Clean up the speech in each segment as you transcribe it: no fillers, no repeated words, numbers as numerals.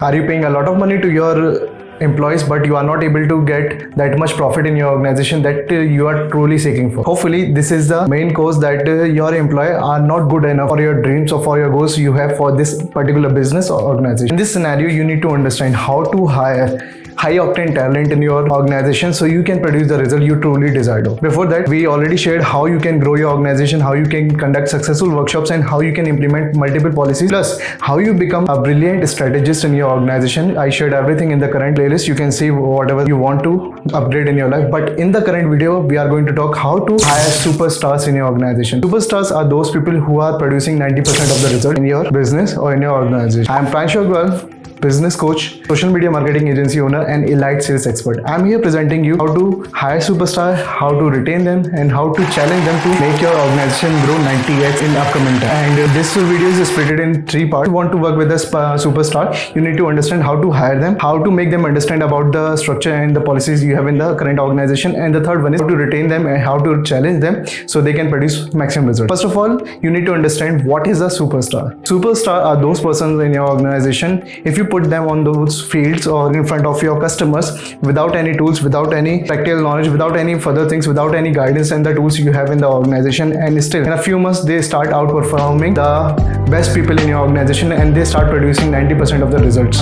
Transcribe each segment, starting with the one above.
Are you paying a lot of money to your employees but you are not able to get that much profit in your organization that you are truly seeking for? Hopefully this is the main cause that your employee are not good enough for your dreams or for your goals you have for this particular business or organization. In this scenario, you need to understand how to hire high octane talent in your organization so you can produce the result you truly desire to. Before that, we already shared how you can grow your organization, how you can conduct successful workshops, and how you can implement multiple policies, plus how you become a brilliant strategist in your organization. I shared everything in the current playlist. You can see whatever you want to upgrade in your life. But in the current video, we are going to talk how to hire superstars in your organization. Superstars are those people who are producing 90% of the result in your business or in your organization. I am Pranshu, Agrawal, business coach, social media marketing agency owner, and elite sales expert. I'm here presenting you how to hire superstar, how to retain them, and how to challenge them to make your organization grow 90x in upcoming time. And this video is split in 3 parts. If you want to work with a superstar, you need to understand how to hire them, how to make them understand about the structure and the policies you have in the current organization, and the third one is how to retain them and how to challenge them so they can produce maximum results. First of all, you need to understand what is a superstar. Superstar are those persons in your organization. If you put them on those fields or in front of your customers without any tools, without any practical knowledge, without any further things, without any guidance and the tools you have in the organization, and still in a few months they start outperforming the best people in your organization and they start producing 90% of the results,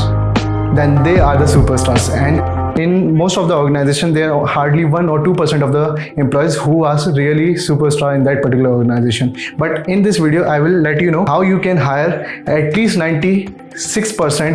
then they are the superstars. And in most of the organization, there are hardly 1 or 2% of the employees who are really superstar in that particular organization. But in this video, I will let you know how you can hire at least 96%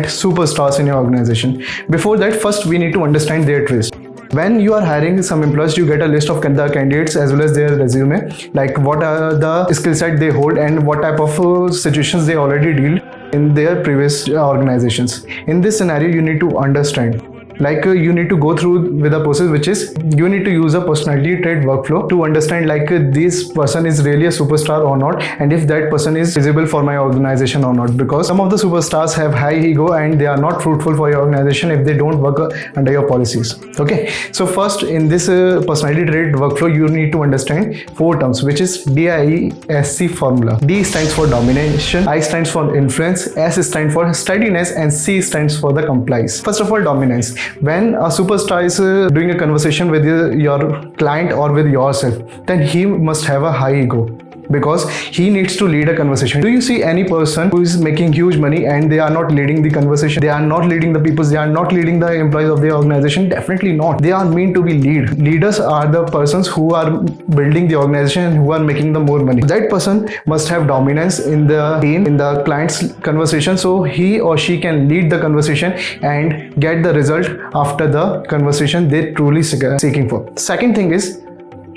superstars in your organization. Before that, first we need to understand their traits. When you are hiring some employees, you get a list of the candidates as well as their resume, like what are the skill set they hold and what type of situations they already deal in their previous organizations. In this scenario, you need to understand, you need to go through with a process which is you need to use a personality trait workflow to understand this person is really a superstar or not, and if that person is feasible for my organization or not, because some of the superstars have high ego and they are not fruitful for your organization if they don't work under your policies. Okay, so first in this personality trait workflow, you need to understand 4 terms, which is DISC formula. D stands for domination, I stands for influence, S stands for steadiness, and C stands for the compliance. First of all, dominance. When a superstar is doing a conversation with your client or with yourself, then he must have a high ego, because he needs to lead a conversation. Do you see any person who is making huge money and they are not leading the conversation? They are not leading the people, they are not leading the employees of the organization? Definitely not. They are meant to be leaders are the persons who are building the organization and who are making the more money. That person must have dominance in the team, in the client's conversation, so he or she can lead the conversation and get the result after the conversation they truly seeking for. Second thing is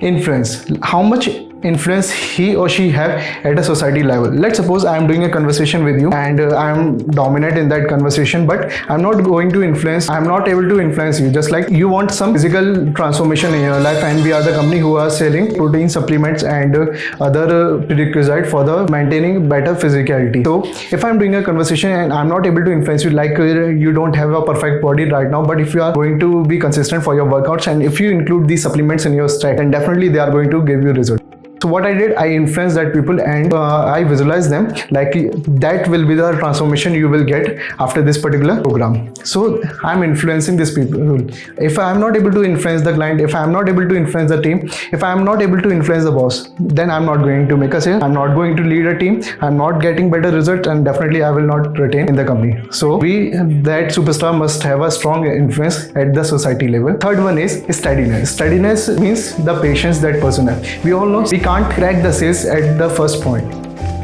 influence. How much influence he or she have at a society level. Let's suppose I am doing a conversation with you and I am dominant in that conversation, but I'm not able to influence you. Just like you want some physical transformation in your life, and we are the company who are selling protein supplements and other prerequisites for the maintaining better physicality. So if I'm doing a conversation and I'm not able to influence you, you don't have a perfect body right now, but if you are going to be consistent for your workouts and if you include these supplements in your stack, then definitely they are going to give you result. So what I did, I influenced that people and I visualized them that will be the transformation you will get after this particular program. So I'm influencing these people. If I'm not able to influence the client, if I'm not able to influence the team, if I'm not able to influence the boss, then I'm not going to make a sale, I'm not going to lead a team, I'm not getting better results, and definitely I will not retain in the company. So that superstar must have a strong influence at the society level. Third one is steadiness. Steadiness means the patience that person has. We all know we can't crack the sales at the first point,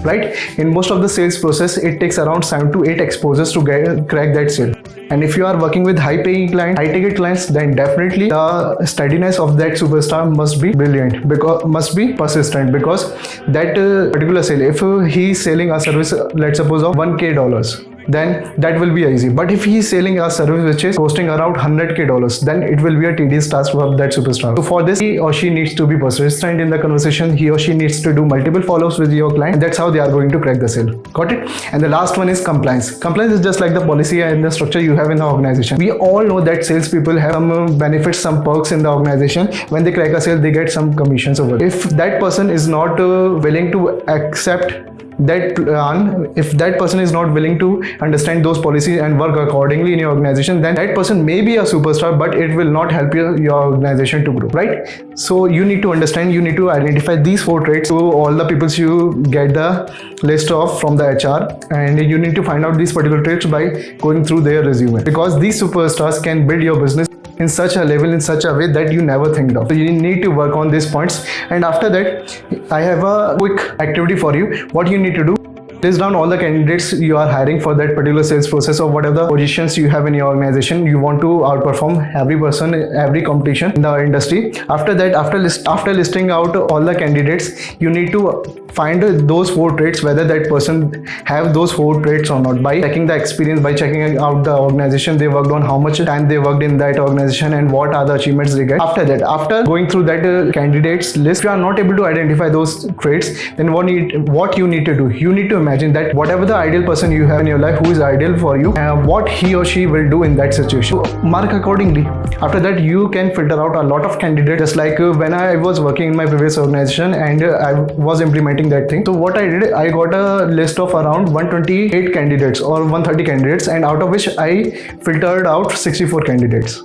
right? In most of the sales process, it takes around 7 to 8 exposures to crack that sale. And if you are working with high-paying clients, high-ticket clients, then definitely the steadiness of that superstar must be brilliant, because must be persistent, because that particular sale, if he is selling a service, let's suppose of $1,000, then that will be easy. But if he is selling a service which is costing around $100,000, then it will be a tedious task for that superstar. So for this, he or she needs to be persistent in the conversation. He or she needs to do multiple follow-ups with your client. And that's how they are going to crack the sale. Got it? And the last one is compliance. Compliance is just like the policy and the structure you have in the organization. We all know that salespeople have some benefits, some perks in the organization. When they crack a sale, they get some commissions over it. If that person is not willing to accept that plan, if that person is not willing to understand those policies and work accordingly in your organization, then that person may be a superstar, but it will not help your organization to grow, right? So you need to understand, you need to identify these 4 traits to all the people you get the list of from the HR, and you need to find out these particular traits by going through their resume, because these superstars can build your business in such a level, in such a way that you never think of. So you need to work on these points, and after that I have a quick activity for you. What you need to do, list down all the candidates you are hiring for that particular sales process, or whatever positions you have in your organization. You want to outperform every person, every competition in the industry. After that, after listing out all the candidates, you need to find those 4 traits, whether that person have those 4 traits or not, by checking the experience, by checking out the organization they worked on, how much time they worked in that organization, and what are the achievements they get. After that, after going through that candidates list, if you are not able to identify those traits, then what you need to do, you need to imagine that whatever the ideal person you have in your life, who is ideal for you, what he or she will do in that situation. So mark accordingly. After that, you can filter out a lot of candidates, just like when I was working in my previous organization and I was implementing that thing. So what I did, I got a list of around 128 candidates or 130 candidates, and out of which I filtered out 64 candidates.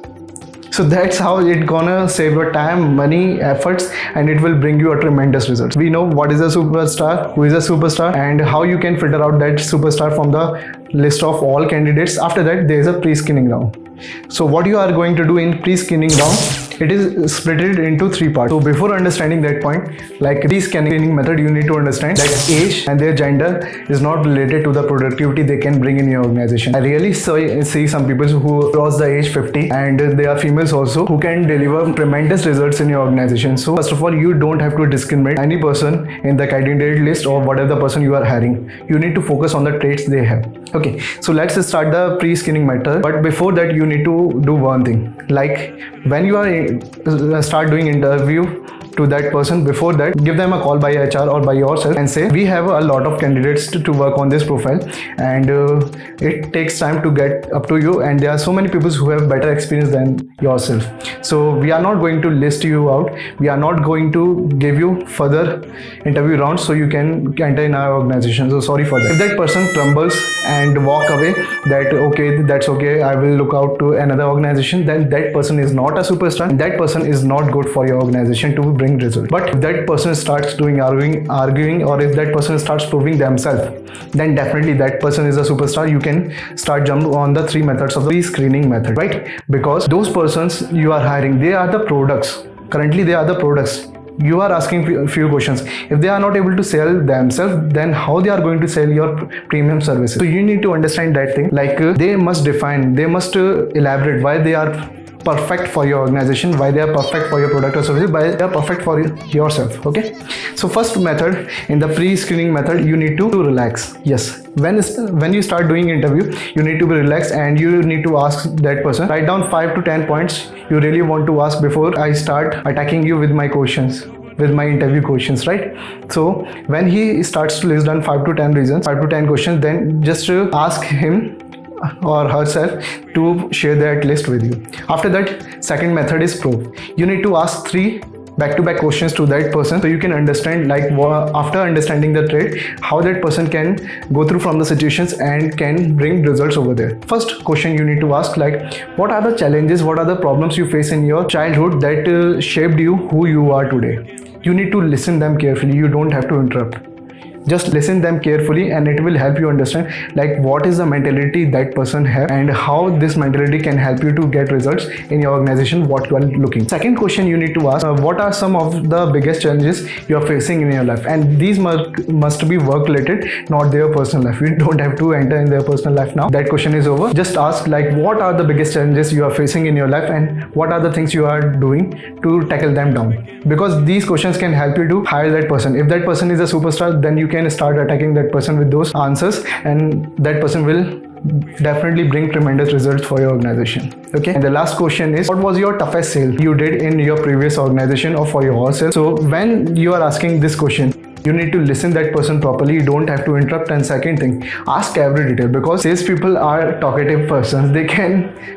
So that's how it gonna save your time, money, efforts, and it will bring you a tremendous result. We know what is a superstar, who is a superstar, and how you can filter out that superstar from the list of all candidates. After that, there is a pre-screening round. So what you are going to do in pre-screening round, it is split into 3 parts. So before understanding that point, like pre-screening method, you need to understand that age and their gender is not related to the productivity they can bring in your organization. I really see some people who cross the age 50, and they are females also, who can deliver tremendous results in your organization. So first of all, you don't have to discriminate any person in the candidate list or whatever the person you are hiring. You need to focus on the traits they have. Okay, so let's start the pre-screening method. But before that, you need to do one thing. Like when you are start doing interview to that person, before that, give them a call by HR or by yourself and say, we have a lot of candidates to work on this profile, and it takes time to get up to you, and there are so many people who have better experience than yourself. So we are not going to list you out. We are not going to give you further interview rounds so you can enter in our organization. So sorry for that. If that person crumbles and walk away, that okay, that's okay, I will look out to another organization, then that person is not a superstar, and that person is not good for your organization to bring result. But if that person starts doing arguing, or if that person starts proving themselves, then definitely that person is a superstar. You can start jump on the 3 methods of the pre-screening method, right? Because those persons you are hiring, they are the products. Currently, they are the products. You are asking few questions. If they are not able to sell themselves, then how they are going to sell your premium services? So you need to understand that thing. Like they must define, they must elaborate why they are perfect for your organization, why they are perfect for your product or service, why they are perfect for yourself. Okay, so first method, in the pre-screening method, you need to relax. Yes, when you start doing interview, you need to be relaxed, and you need to ask that person, write down 5 to 10 points you really want to ask before I start attacking you with my questions, with my interview questions, right? So when he starts to list down 5 to 10 reasons, 5 to 10 questions, then just ask him or herself to share that list with you. After that, second method is probe. You need to ask 3 back-to-back questions to that person, so you can understand, like after understanding the trait, how that person can go through from the situations and can bring results over there. First question you need to ask, like, what are the challenges, what are the problems you face in your childhood that shaped you who you are today? You need to listen them carefully. You don't have to interrupt. Just listen them carefully, and it will help you understand like what is the mentality that person have, and how this mentality can help you to get results in your organization, what you are looking. Second question you need to ask, what are some of the biggest challenges you are facing in your life? And these must be work related, not their personal life. You don't have to enter in their personal life now. That question is over. Just ask like, what are the biggest challenges you are facing in your life, and what are the things you are doing to tackle them down? Because these questions can help you to hire that person. If that person is a superstar, then you can start attacking that person with those answers, and that person will definitely bring tremendous results for your organization. Okay, and the last question is, what was your toughest sale you did in your previous organization or for yourself? So when you are asking this question, you need to listen that person properly. You don't have to interrupt. And second thing, ask every detail, because salespeople are talkative persons. They can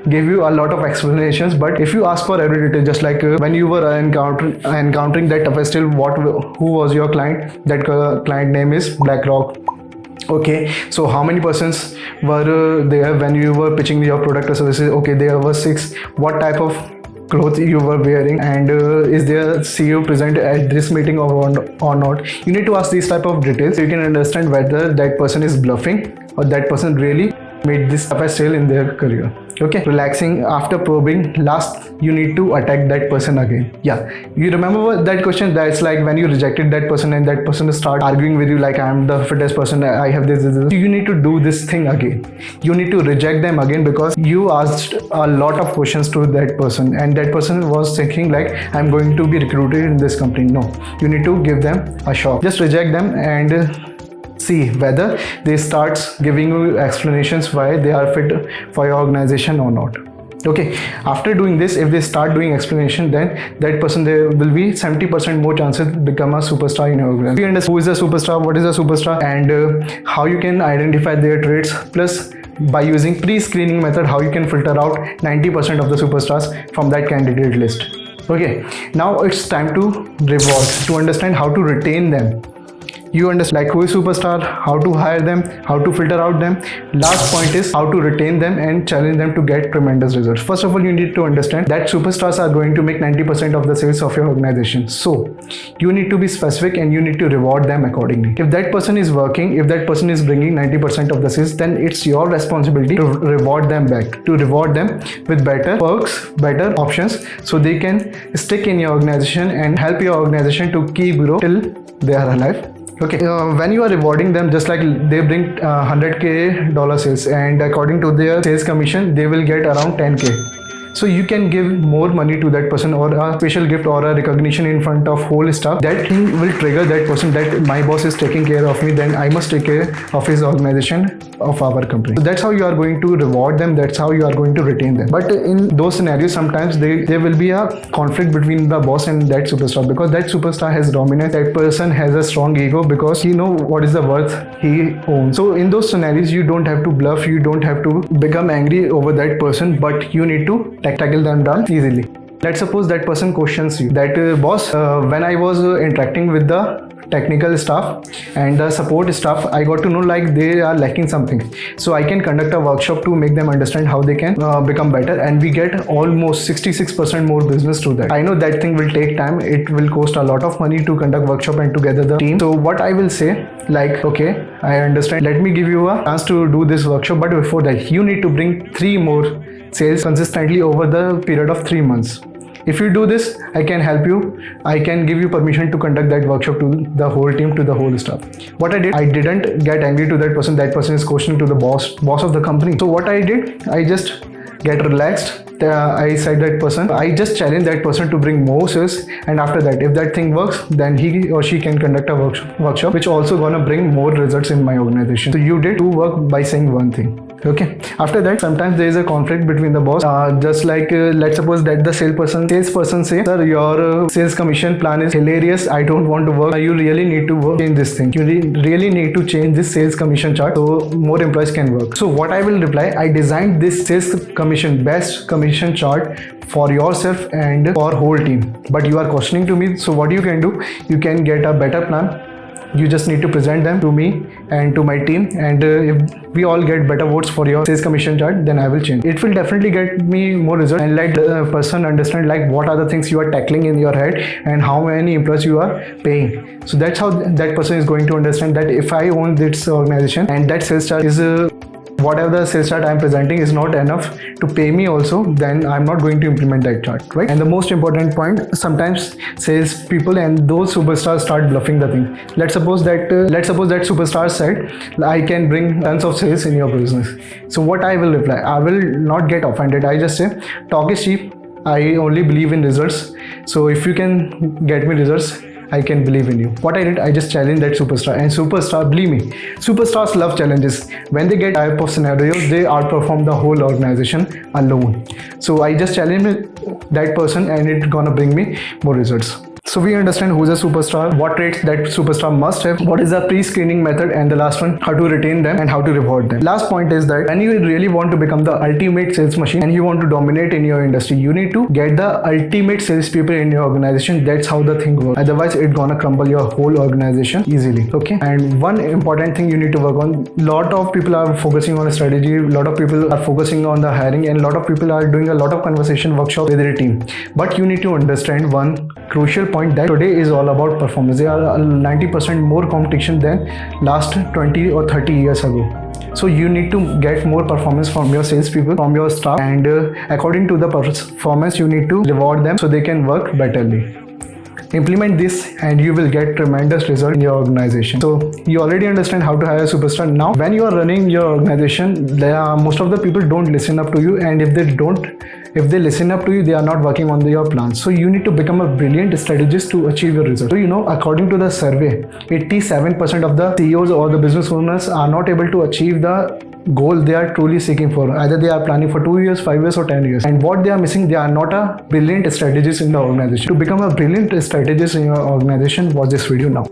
give you a lot of explanations, but if you ask for every detail, just like when you were encountering that toughest deal, who was your client? That client name is BlackRock. Okay, so how many persons were there when you were pitching your product or services? Okay, there were 6. What type of clothes you were wearing, and is there CEO present at this meeting or not? You need to ask these type of details so you can understand whether that person is bluffing or that person really made this toughest sale in their career. Okay, relaxing after probing. Last, you need to attack that person again. Yeah, you remember that question? That's like when you rejected that person and that person start arguing with you like, I'm the fittest person, I have this. You need to do this thing again. You need to reject them again, because you asked a lot of questions to that person and that person was thinking like, I'm going to be recruited in this company. No, you need to give them a shock. Just reject them and see whether they start giving you explanations why they are fit for your organization or not. Okay, after doing this, if they start doing explanation, then that person, there will be 70% more chances to become a superstar in your organization. We understand who is a superstar, what is a superstar, and how you can identify their traits, plus by using pre-screening method, how you can filter out 90% of the superstars from that candidate list. Okay, now it's time to reward, to understand how to retain them. You understand like who is superstar, how to hire them, how to filter out them. Last point is how to retain them and challenge them to get tremendous results. First of all, you need to understand that superstars are going to make 90% of the sales of your organization. So you need to be specific and you need to reward them accordingly. If that person is working, if that person is bringing 90% of the sales, then it's your responsibility to reward them back, to reward them with better perks, better options, so they can stick in your organization and help your organization to keep grow till they are alive. Okay, when you are rewarding them, just like they bring $100K sales, and according to their sales commission, they will get around 10K. So you can give more money to that person, or a special gift or a recognition in front of whole staff. That thing will trigger that person that my boss is taking care of me, then I must take care of his organization, of our company. So that's how you are going to reward them. That's how you are going to retain them. But in those scenarios, sometimes there will be a conflict between the boss and that superstar, because that superstar has dominance. That person has a strong ego because he knows what is the worth he owns. So in those scenarios, you don't have to bluff. You don't have to become angry over that person, but you need to tackle them down easily. Let's suppose that person questions you that boss, when I was interacting with the technical staff and the support staff, I got to know like they are lacking something. So I can conduct a workshop to make them understand how they can become better, and we get almost 66% more business through that. I know that thing will take time. It will cost a lot of money to conduct workshop and to gather the team. So what I will say, like, okay, I understand. Let me give you a chance to do this workshop, but before that, you need to bring 3 more sales consistently over the period of 3 months. If you do this, I can help you. I can give you permission to conduct that workshop to the whole team, to the whole staff. What I did, I didn't get angry to that person. That person is questioning to the boss of the company. So what I did, I just get relaxed. I said that person, I just challenge that person to bring more sales, and after that, if that thing works, then he or she can conduct a workshop which also gonna bring more results in my organization. So you did 2 work by saying 1 thing. Okay, after that, sometimes there is a conflict between the boss, just like let's suppose that the salesperson say, sir, your sales commission plan is hilarious, I don't want to work. You really need to change this thing. You really need to change this sales commission chart so more employees can work. So what I will reply, I designed this sales commission, best commission chart for yourself and for whole team, but you are questioning to me. So what you can do, you can get a better plan. You just need to present them to me and to my team, and if we all get better votes for your sales commission chart, then I will change. It will definitely get me more results and let the person understand like what are the things you are tackling in your head and how many employees you are paying. So that's how that person is going to understand that if I own this organization and that sales chart is whatever the sales chart I am presenting is not enough to pay me also, then I'm not going to implement that chart, right? And the most important point, sometimes sales people and those superstars start bluffing the thing. Let's suppose that superstar said, I can bring tons of sales in your business. So what I will reply, I will not get offended. I just say, talk is cheap. I only believe in results. So if you can get me results, I can believe in you. What I did, I just challenged that superstar, and superstar, believe me, superstars love challenges. When they get type of scenarios, they outperform the whole organization alone. So I just challenged that person and it's gonna bring me more results. So we understand who's a superstar, what traits that superstar must have, what is the pre-screening method, and the last one, how to retain them and how to reward them. Last point is that when you really want to become the ultimate sales machine and you want to dominate in your industry, you need to get the ultimate salespeople in your organization. That's how the thing works. Otherwise, it's gonna crumble your whole organization easily. Okay. And one important thing you need to work on. Lot of people are focusing on a strategy. A lot of people are focusing on the hiring, and a lot of people are doing a lot of conversation workshop with their team. But you need to understand one crucial point, that today is all about performance. There are 90% more competition than last 20 or 30 years ago. So you need to get more performance from your salespeople, from your staff, and according to the performance, you need to reward them so they can work betterly. Implement this and you will get tremendous result in your organization. So you already understand how to hire a superstar. Now when you are running your organization, most of the people don't listen up to you, and if they listen up to you, they are not working on your plans. So you need to become a brilliant strategist to achieve your result. So according to the survey, 87% of the CEOs or the business owners are not able to achieve the goal they are truly seeking for. Either they are planning for 2 years, 5 years or 10 years, and what they are missing, they are not a brilliant strategist in the organization. To become a brilliant strategist in your organization, watch this video now.